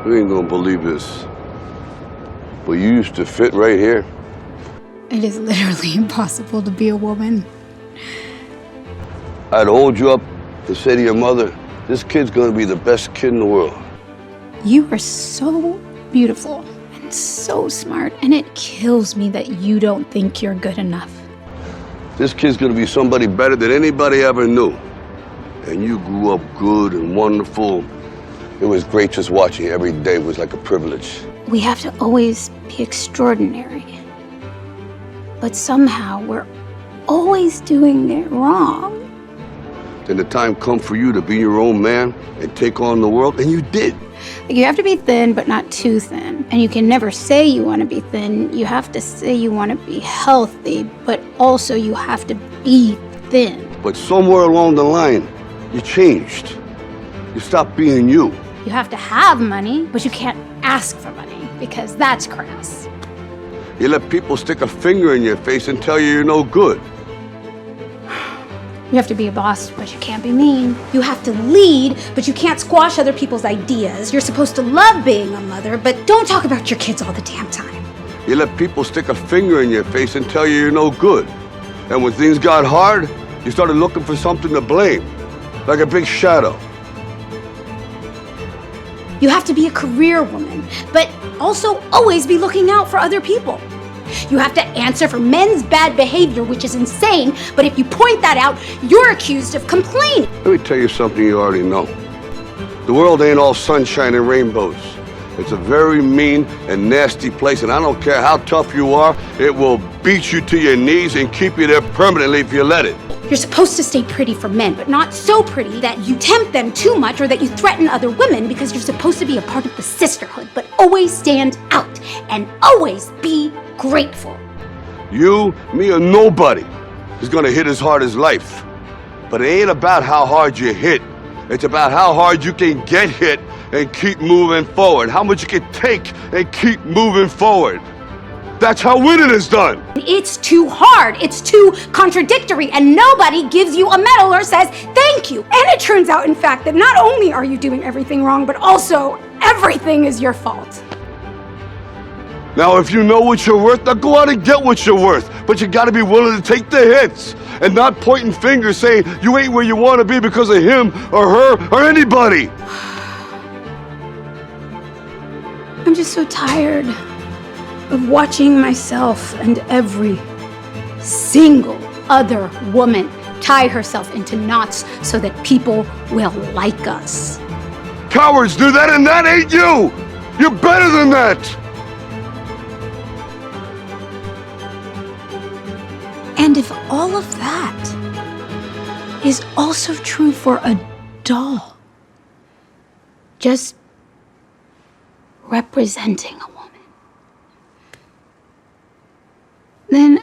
You ain't gonna believe this, but you used to fit right here. It is literally impossible to be a woman. I'd hold you up to say to your mother, this kid's gonna be the best kid in the world. You are so beautiful and so smart, and it kills me that you don't think you're good enough. This kid's gonna be somebody better than anybody ever knew. And you grew up good and wonderful. It was great just watching you every day. It was like a privilege. We have to always be extraordinary. But somehow we're always doing it wrong. Then the time come for you to be your own man and take on the world, and you did. You have to be thin, but not too thin. And you can never say you want to be thin. You have to say you want to be healthy, but also you have to be thin. But somewhere along the line, you changed. You stopped being you. You have to have money, but you can't ask for money, because that's crass. You let people stick a finger in your face and tell you you're no good. You have to be a boss, but you can't be mean. You have to lead, but you can't squash other people's ideas. You're supposed to love being a mother, but don't talk about your kids all the damn time. You let people stick a finger in your face and tell you you're no good. And when things got hard, you started looking for something to blame, like a big shadow. You have to be a career woman, but also always be looking out for other people. You have to answer for men's bad behavior, which is insane, but if you point that out, you're accused of complaining. Let me tell you something you already know. The world ain't all sunshine and rainbows. It's a very mean and nasty place, and I don't care how tough you are, it will beat you to your knees and keep you there permanently if you let it. You're supposed to stay pretty for men, but not so pretty that you tempt them too much or that you threaten other women, because you're supposed to be a part of the sisterhood, but always stand out and always be grateful. You, me, or nobody is gonna hit as hard as life. But it ain't about how hard you hit. It's about how hard you can get hit and keep moving forward. How much you can take and keep moving forward. That's how winning is done. It's too hard, it's too contradictory, and nobody gives you a medal or says thank you. And it turns out, in fact, that not only are you doing everything wrong, but also everything is your fault. Now, if you know what you're worth, now go out and get what you're worth. But you gotta be willing to take the hits and not pointing fingers saying you ain't where you wanna be because of him or her or anybody. I'm just so tired of watching myself and every single other woman tie herself into knots so that people will like us. Cowards do that, and that ain't you! You're better than that! And if all of that is also true for a doll, just representing a woman, then